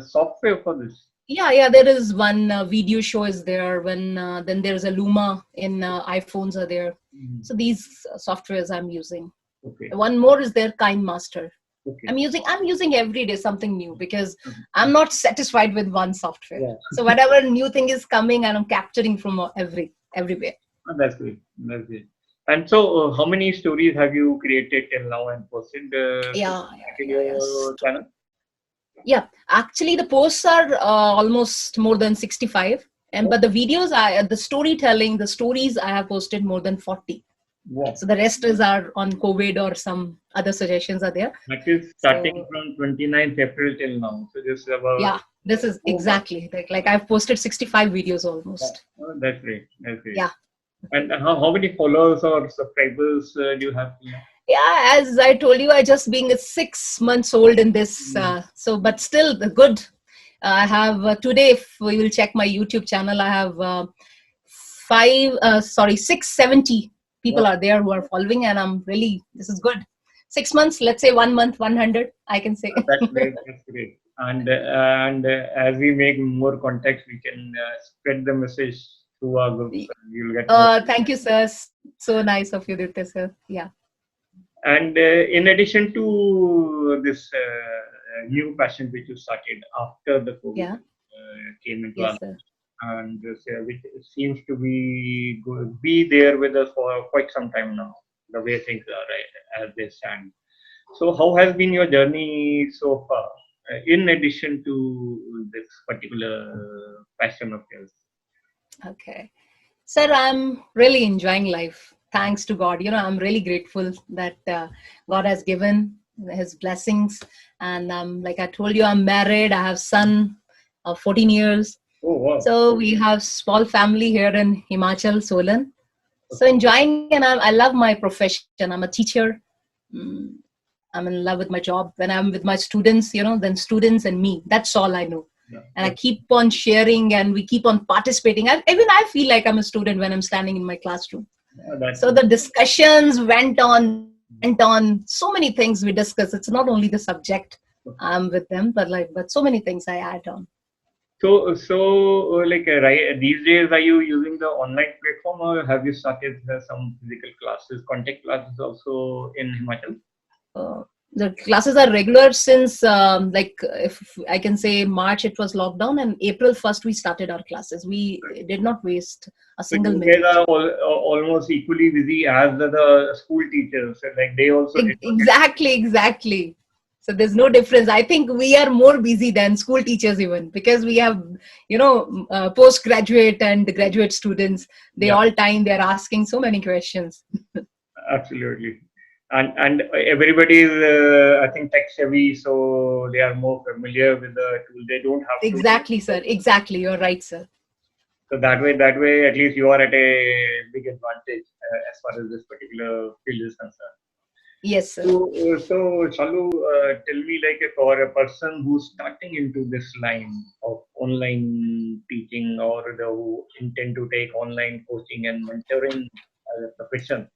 software for this? Yeah, there is one video show is there. When then there's a Luma in iPhones are there. So these softwares I'm using. Okay. One more is there, Kind Master. Okay. I'm using every day something new because I'm not satisfied with one software. Yeah. So whatever new thing is coming, and I'm capturing from everywhere. Oh, that's great. That's great. And so, how many stories have you created till now and posted Yeah. in your channel? Yeah, actually the posts are almost more than 65, but the videos, the storytelling, the stories I have posted more than 40. Wow. So the rest are on COVID or some other suggestions are there. That is starting from 29th April till now. So just about. Yeah, this is exactly like I've posted 65 videos almost. Oh, that's great. That's great. Yeah. And how many followers or subscribers do you have? Yeah, as I told you, I just being 6 months old in this, but still the good. I have today, if we will check my YouTube channel, I have 670 people are there who are following, and I'm really, this is good. 6 months, let's say 1 month, 100, I can say. That's great. That's great. And as we make more contacts, we can spread the message through our groups. You'll get. Thank you, sir. So nice of you, Aditya, sir. Yeah. And in addition to this new passion which you started after the COVID came into our lives, and which seems to be there with us for quite some time now, the way things are as they stand. So how has been your journey so far, in addition to this particular passion of yours? Okay. Sir, I'm really enjoying life. Thanks to God. I'm really grateful that God has given his blessings. And like I told you, I'm married. I have son of 14 years. Oh, wow. So we have small family here in Himachal, Solan. So enjoying, and I love my profession. I'm a teacher. I'm in love with my job. When I'm with my students, then students and me. That's all I know. Yeah. And I keep on sharing, and we keep on participating. Even I feel like I'm a student when I'm standing in my classroom. So the discussions went on. So many things we discuss. It's not only the subject I'm with them, but so many things I add on. So these days, are you using the online platform, or have you started some physical classes, contact classes also in Himachal? The classes are regular since if I can say March it was lockdown, and April 1st we started our classes. We did not waste a single minute. You guys are almost equally busy as the school teachers. Like they also exactly. So there's no difference. I think we are more busy than school teachers even, because we have postgraduate and graduate students. All time they're asking so many questions. Absolutely. And everybody is, I think, tech savvy, so they are more familiar with the tool. They don't have exactly, sir. Exactly, you're right, sir. So that way, at least you are at a big advantage as far as this particular field is concerned. Yes, sir. So Shallu, tell me, for a person who's starting into this line of online teaching, or who intend to take online coaching and mentoring as a profession,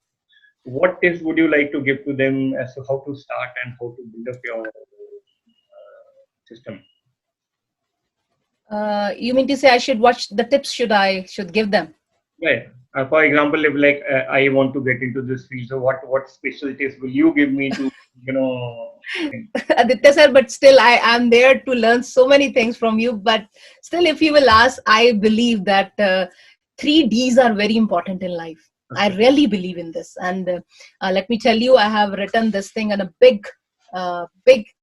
what tips would you like to give to them as to how to start and how to build up your system? You mean to say I should watch the tips? Should give them? Yeah. For example, if I want to get into this field, so what special tips will you give me to Aditya sir, but still I am there to learn so many things from you. But still, if you will ask, I believe that 3 Ds are very important in life. I really believe in this. And let me tell you, I have written this thing in a big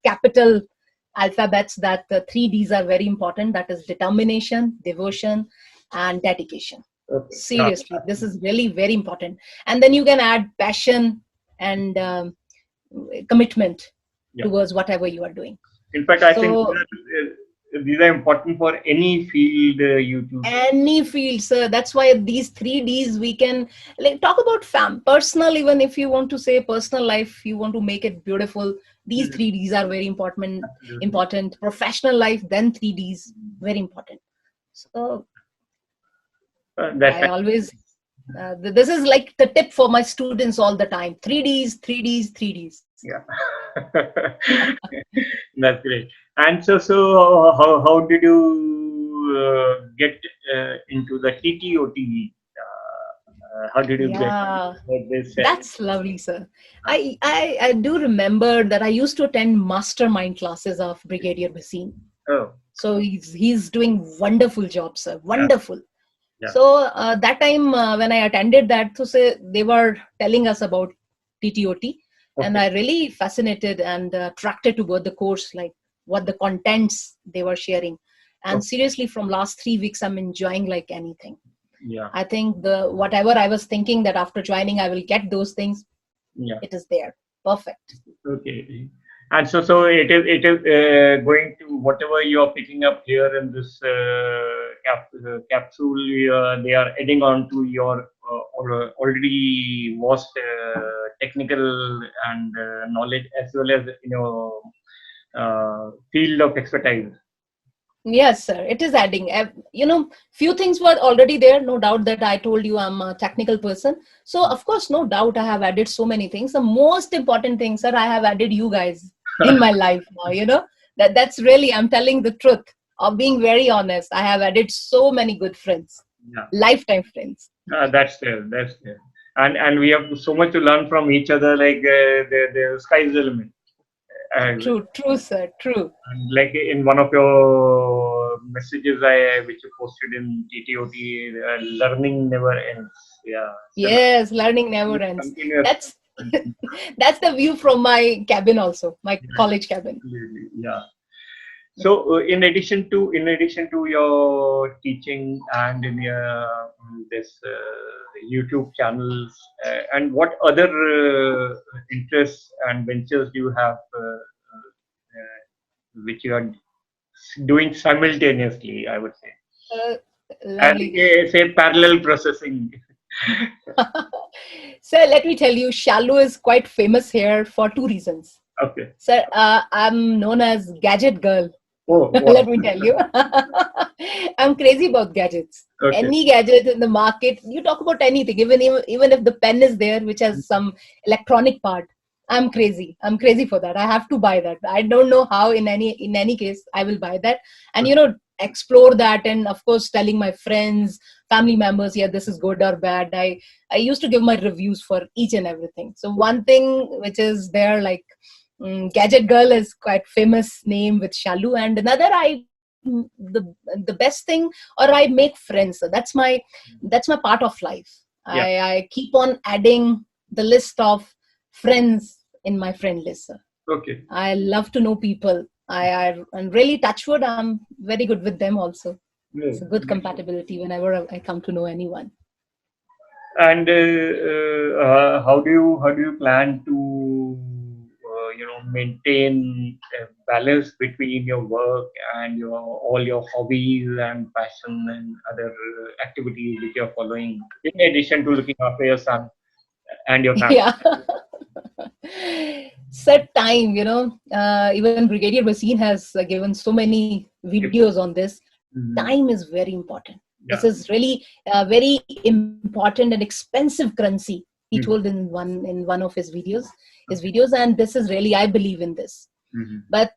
capital alphabets that the 3 Ds are very important. That is determination, devotion, and dedication. Okay. Seriously, this is really very important. And then you can add passion and commitment towards whatever you are doing. In fact, I think these are important for any field you choose. Any field, sir. That's why these 3 Ds we can talk about personal. Even if you want to say personal life, you want to make it beautiful. These 3 Ds are very important. Absolutely. Important. Professional life, then 3 Ds, very important. So I always. This is like the tip for my students all the time. 3 Ds, 3 Ds, 3 Ds. Yeah. That's great. And so how did you get into the TTOT? How did you get this? That's lovely, sir. I do remember that I used to attend mastermind classes of Brigadier Bhasin. Oh. So he's doing wonderful job, sir. Wonderful. Yeah. So that time when I attended that, so they were telling us about TTOT, and I really fascinated and attracted to both the course, like what the contents they were sharing. And seriously, from last 3 weeks, I'm enjoying like anything. Yeah. I think whatever I was thinking that after joining, I will get those things. Yeah. It is there. Perfect. Okay. And so it is going to whatever you are picking up here in this capsule. They are adding on to your already vast technical and knowledge, as well as field of expertise. Yes, sir. It is adding. Few things were already there. No doubt that I told you I'm a technical person. So, of course, no doubt I have added so many things. The most important thing, sir, I have added you guys in my life now. That's really, I'm telling the truth of being very honest. I have added so many good friends, lifetime friends. That's there. And we have so much to learn from each other. Like the sky's the limit. True, sir. True. And like in one of your messages, which you posted in TTOT, learning never ends. Yeah. Yes, learning never ends. Continuous. That's the view from my cabin also, my college cabin. Yeah. So in addition to your teaching and in your this YouTube channels, and what other interests and ventures do you have which you are doing simultaneously, I would say? Lovely. And say parallel processing. So let me tell you, Shallu is quite famous here for 2 reasons. Okay. Sir, I'm known as Gadget Girl. Oh, wow. Let me tell you. I'm crazy about gadgets. Okay. Any gadget in the market, you talk about anything, even if the pen is there, which has some electronic part, I'm crazy. I'm crazy for that. I have to buy that. I don't know how. In any case, I will buy that, and explore that, and of course, telling my friends, family members, yeah, this is good or bad. I used to give my reviews for each and everything. So one thing which is there, like Gadget Girl is quite famous name with Shallu, and another the best thing, or I make friends. So that's my part of life. Yeah. I keep on adding the list of friends in my friend list, sir. Okay. I love to know people. I'm really touch wood. I'm very good with them also. It's a good compatibility whenever I come to know anyone. And how do you plan to maintain a balance between your work and all your hobbies and passion and other activities which you're following, in addition to looking after your son and your family? Yeah. Set time, even Brigadier Bhasin has given so many videos on this. Time is very important. Yeah. This is really very important and expensive currency, he told in one of his videos, and this is really, I believe in this. But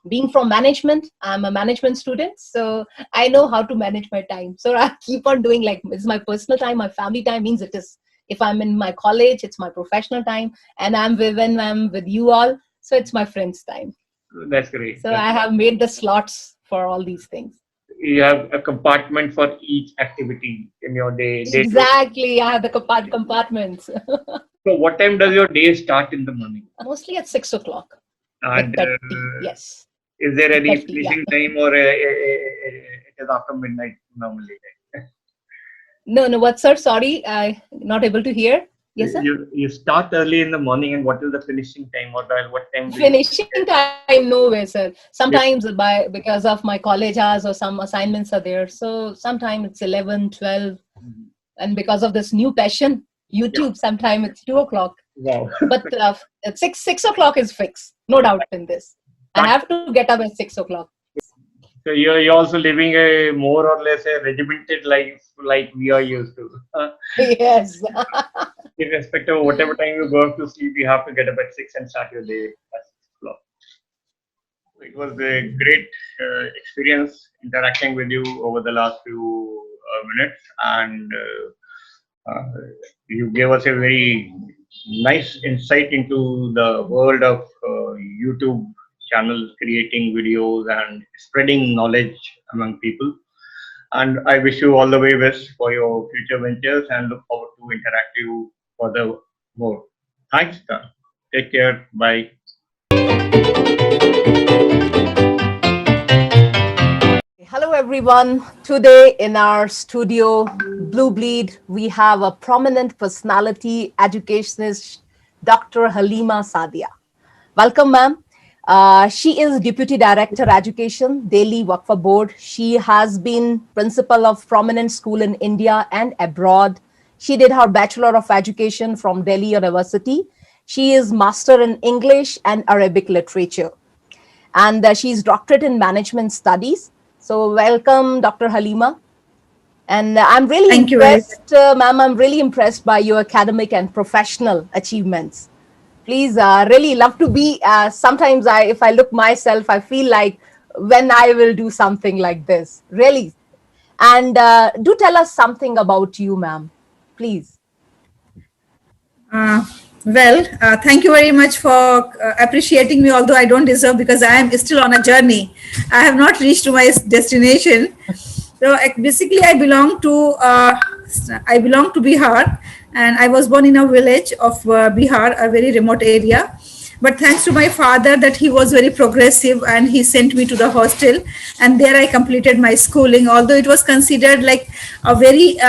being from management, I'm a management student, so I know how to manage my time. So I keep on doing, like, it's my personal time, my family time means it is. If I'm in my college, it's my professional time, and when I'm with you all, So it's my friend's time. That's great. So I have made the slots for all these things. You have a compartment for each activity in your day. Exactly. I have the compartments. So what time does your day start in the morning? Mostly at 6 o'clock. And 30, yes. is there any 30, finishing time, or it is after midnight normally? No, what, sir? Sorry, I not able to hear. Yes, sir. You start early in the morning, and what is the finishing time, or what time? Finishing time, no way, sir. Sometimes because of my college hours or some assignments are there. So sometimes it's 11, 12. And because of this new passion, YouTube, sometimes it's 2 o'clock. Wow. But at 6 o'clock is fixed. No doubt in this. I have to get up at 6 o'clock. So you're also living a more or less a regimented life like we are used to. Yes. Irrespective of whatever time you go to sleep, you have to get up at 6 and start your day at 6 o'clock. It was a great experience interacting with you over the last few minutes, and you gave us a very nice insight into the world of YouTube channels, creating videos and spreading knowledge among people. And I wish you all the very best for your future ventures, and look forward to interact with you further more. Thanks, sir. Take care. Bye. Hello, everyone. Today in our studio, Blue Bleed, we have a prominent personality, educationist, Dr. Haleema Sadia. Welcome, ma'am. She is Deputy Director Education, Delhi Waqf Board. She has been principal of prominent school in India and abroad. She did her Bachelor of Education from Delhi University. She is Master in English and Arabic Literature. And she's Doctorate in Management Studies. So welcome, Dr. Haleema. And I'm really impressed, ma'am, I'm really impressed by your academic and professional achievements. Please, really love to be, sometimes if I look myself, I feel like when I will do something like this, really. And do tell us something about you, ma'am, please. Thank you very much for appreciating me, although I don't deserve, because I am still on a journey. I have not reached to my destination. So basically, I belong to Bihar, and I was born in a village of Bihar, a very remote area. But thanks to my father, that he was very progressive, and he sent me to the hostel, and there I completed my schooling. Although it was considered like a very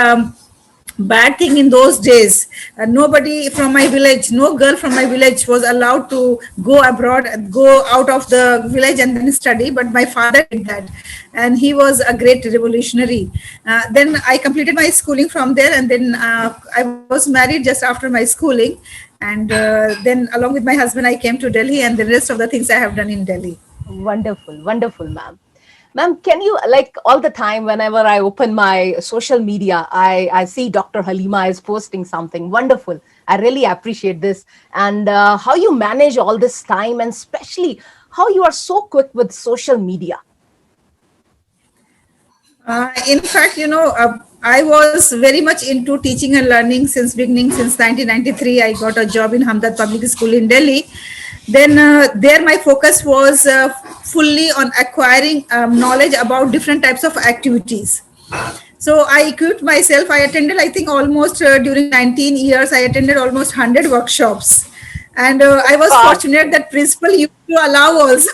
bad thing in those days. Nobody from my village, no girl from my village was allowed to go abroad, go out of the village and then study. But my father did that, and he was a great revolutionary. Then I completed my schooling from there, and then I was married just after my schooling. And then along with my husband, I came to Delhi, and the rest of the things I have done in Delhi. Wonderful, wonderful, ma'am. Ma'am, can you, like, all the time, whenever I open my social media, I see Dr. Haleema is posting something wonderful. I really appreciate this. And how you manage all this time, and especially how you are so quick with social media. In fact, I was very much into teaching and learning since beginning. Since 1993, I got a job in Hamdard Public School in Delhi. Then there my focus was fully on acquiring knowledge about different types of activities. So I equipped myself. I attended, I think, almost during 19 years, I attended almost 100 workshops. And I was fortunate that principal used to allow also.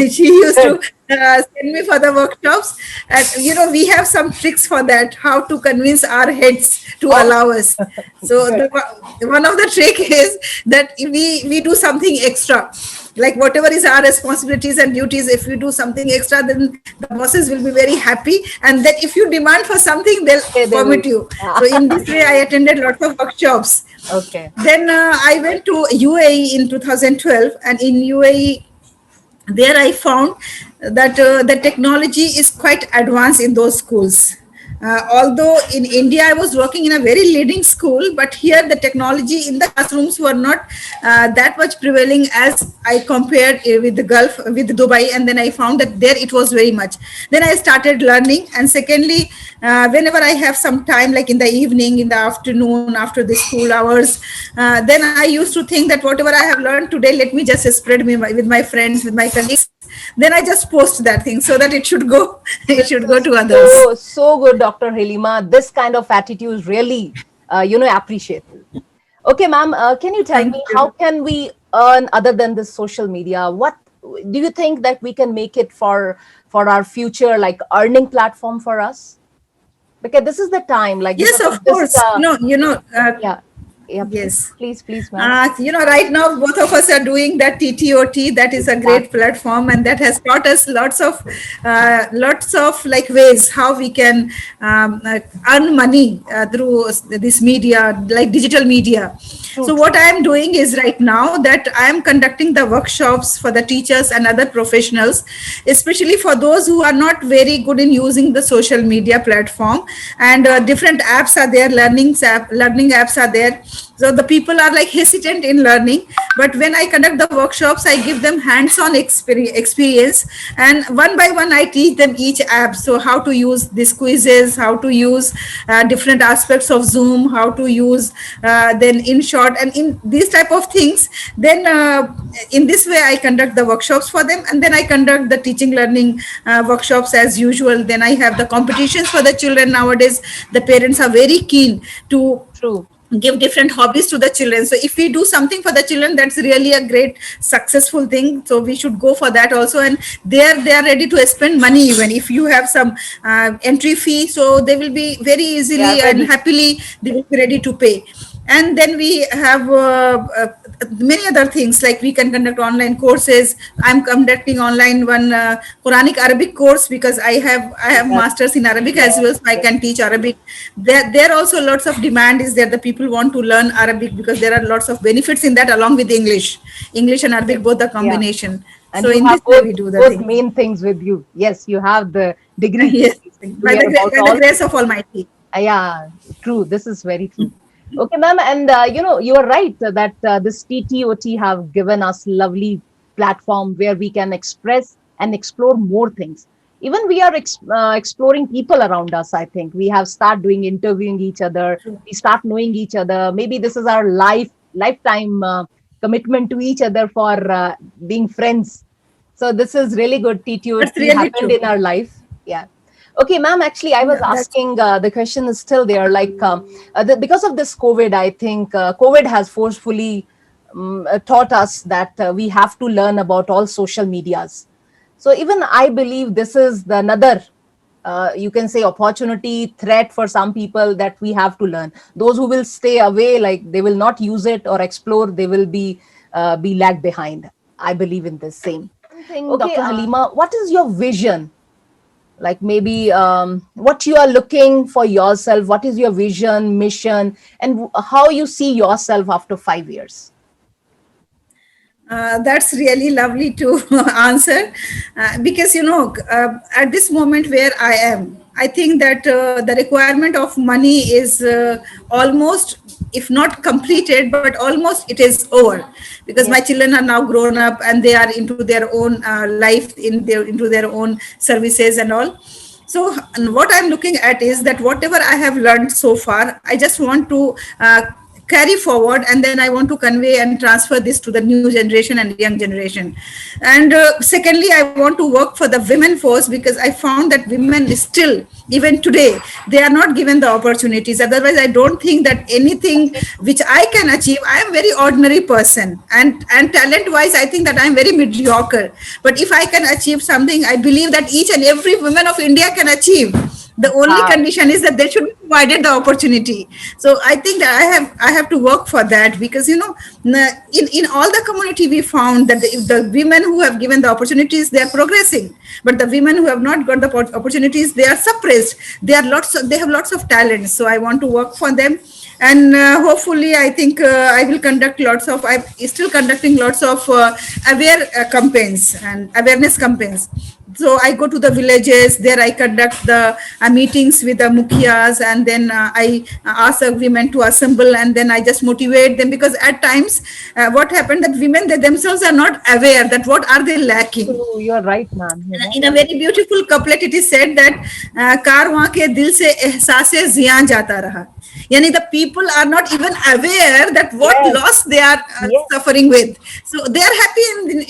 She used to send me for the workshops. And, we have some tricks for that, how to convince our heads to allow us. So one of the trick is that we do something extra. Like whatever is our responsibilities and duties, if you do something extra, then the bosses will be very happy. And that if you demand for something, they'll permit you. So in this way, I attended lots of workshops. Okay. Then I went to UAE in 2012, and in UAE, there I found that the technology is quite advanced in those schools. although in India I was working in a very leading school, but here the technology in the classrooms were not that much prevailing as I compared with the Gulf, with Dubai, and then I found that there it was very much. Then I started learning, and secondly, whenever I have some time, like in the evening, in the afternoon, after the school hours, then I used to think that whatever I have learned today, let me just spread with my friends, with my colleagues. Then I just post that thing so that it should go, it should go to others. So good, Dr. Haleema. This kind of attitude is really, appreciated. Okay, ma'am, can you tell Thank me you. how can we earn other than this social media? What do you think that we can make it for our future, like earning platform for us? Because this is the time, like Yes, because of this, course. yeah, yeah, Yes. please, ma'am. Right now, both of us are doing that TTOT. That is a great platform, and that has taught us lots of like ways how we can earn money through this media, like digital media. So what I am doing is right now that I am conducting the workshops for the teachers and other professionals, especially for those who are not very good in using the social media platform. And different apps are there, learning apps are there. So the people are like hesitant in learning, but when I conduct the workshops, I give them hands-on experience, and one by one I teach them each app. So how to use these quizzes, how to use different aspects of Zoom, how to use then in short and in these type of things. Then in this way I conduct the workshops for them, and then I conduct the teaching learning workshops as usual. Then I have the competitions for the children. Nowadays the parents are very keen to give different hobbies to the children. So if we do something for the children, that's really a great successful thing. So we should go for that also. And they are ready to spend money. Even if you have some entry fee, so they will be very easily and happily they will be ready to pay. And then we have many other things, like we can conduct online courses. I'm conducting online one Quranic Arabic course, because I have masters in Arabic as well, so I can teach Arabic. There also lots of demand is there. The people want to learn Arabic because there are lots of benefits in that, along with English and Arabic, both the combination. And so you in have this way we do the both thing. main things with you. Yes, you have the degree. Yes, by the grace of Almighty. Yeah, true. This is very true. Okay, ma'am, and you are right that this TTOT have given us lovely platform where we can express and explore more things. Even we are exploring people around us. I think we have start doing interviewing each other. We start knowing each other. Maybe this is our lifetime commitment to each other for being friends. So this is really good. TTOT really happened in our life. Yeah. Okay, ma'am, actually, I was asking, the question is still there, like, because of this COVID, I think COVID has forcefully taught us that we have to learn about all social medias. So even I believe this is another, you can say, opportunity, threat for some people that we have to learn. Those who will stay away, like they will not use it or explore, they will be lagged behind. I believe in this same thing. Okay, Dr. Haleema, what is your vision? Like maybe what you are looking for yourself, what is your vision, mission, and how you see yourself after 5 years? That's really lovely to answer, because at this moment where I am, I think that the requirement of money is almost, if not completed, but almost it is over, because my children are now grown up and they are into their own life, into their own services and all. So what I'm looking at is that whatever I have learned so far, I just want to carry forward, and then I want to convey and transfer this to the new generation and young generation. And secondly, I want to work for the women force, because I found that women is still, even today, they are not given the opportunities. Otherwise, I don't think that anything which I can achieve, I am very ordinary person, and talent wise, I think that I am very mediocre. But if I can achieve something, I believe that each and every woman of India can achieve. The only condition is that they should be provided the opportunity. So I think that I have to work for that, because in all the community we found that the women who have given the opportunities, they are progressing, but the women who have not got the opportunities, they are suppressed. They have lots of talent. So I want to work for them. and hopefully I think I will conduct I'm still conducting lots of campaigns and awareness campaigns. So I go to the villages, there I conduct the meetings with the mukhias, and then I ask the women to assemble, and then I just motivate them, because at times what happened that women, they themselves are not aware that what are they lacking. So you're right, ma'am. In a very beautiful couplet, it is said that कारवां के दिल से एहसासे जियां जाता रहा. Yani the people are not even aware that what loss they are suffering with. So they are happy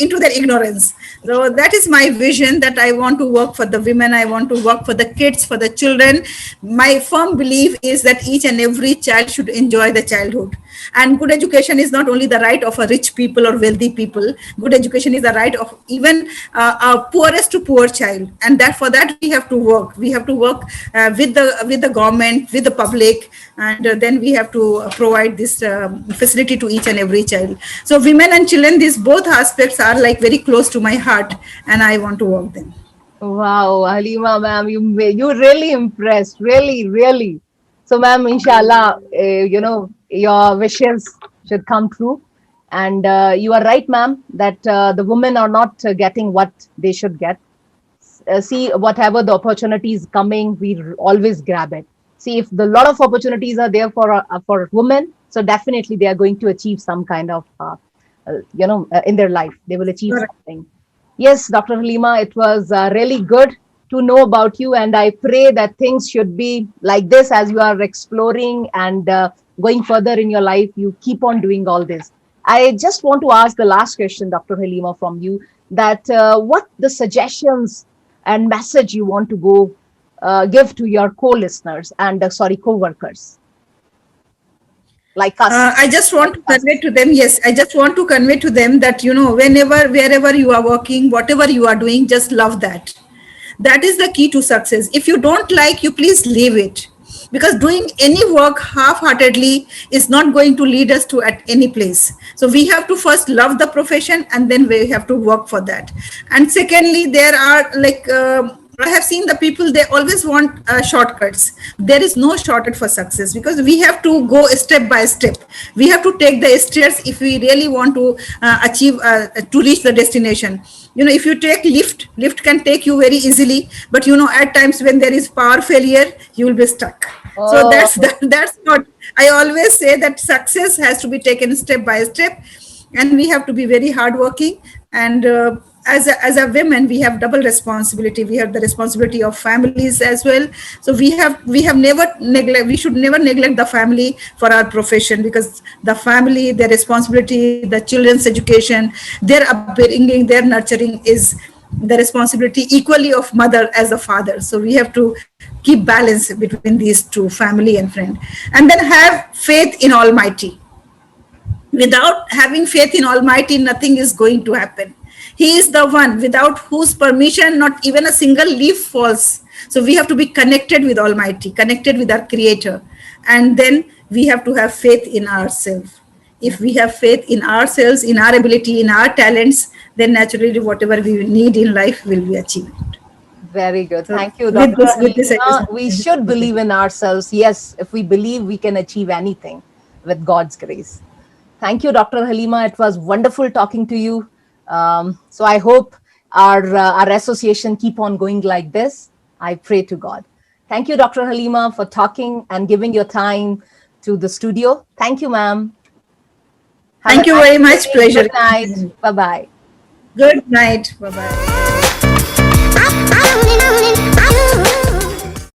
into their ignorance. So that is my vision, that I want to work for the women. I want to work for the kids, for the children. My firm belief is that each and every child should enjoy the childhood. And good education is not only the right of a rich people or wealthy people. Good education is the right of even a poorest to poor child. And that for that we have to work. We have to work with the government, with the public, and then we have to provide this facility to each and every child. So women and children, these both aspects are like very close to my heart, and I want to work them. Wow, Haleema, ma'am, you really impressed, really. So, ma'am, inshallah, your wishes should come true. And you are right, ma'am, that the women are not getting what they should get. See, whatever the opportunity is coming, we always grab it. See, if the lot of opportunities are there for women, so definitely they are going to achieve some kind of, in their life, they will achieve something. Yes, Dr. Haleema, it was really good to know about you, and I pray that things should be like this as you are exploring and going further in your life. You keep on doing all this. I just want to ask the last question, Dr. Haleema, from you, that what the suggestions and message you want to give to your co-listeners and co-workers like us. I just want to convey to them, I just want to convey to them that, wherever you are working, whatever you are doing, just love that. That is the key to success. If you don't like, you please leave it. Because doing any work half-heartedly is not going to lead us to at any place. So we have to first love the profession, and then we have to work for that. And secondly, there are I have seen the people, they always want shortcuts. There is no shortcut for success, because we have to go step by step. We have to take the stairs if we really want to to reach the destination. If you take lift can take you very easily, but at times when there is power failure, you will be stuck. So that's what I always say, that success has to be taken step by step, and we have to be very hardworking. And as a women, we have double responsibility. We have the responsibility of families as well. So we should never neglect the family for our profession, because the family, their responsibility, the children's education, their upbringing, their nurturing is the responsibility equally of mother as the father. So we have to keep balance between these two, family and friend, and then have faith in Almighty. Without having faith in Almighty, nothing is going to happen. He is the one without whose permission not even a single leaf falls. So we have to be connected with Almighty, connected with our Creator. And then we have to have faith in ourselves. If we have faith in ourselves, in our ability, in our talents, then naturally whatever we need in life will be achieved. Very good. Thank you, Dr. Haleema. We should believe in ourselves. Yes, if we believe, we can achieve anything with God's grace. Thank you, Dr. Haleema. It was wonderful talking to you. So I hope our association keep on going like this. I pray to God. Thank you, Dr. Haleema, for talking and giving your time to the studio. Thank you, ma'am. Thank you very much. Pleasure. Good night. Bye-bye. Good night. Bye-bye.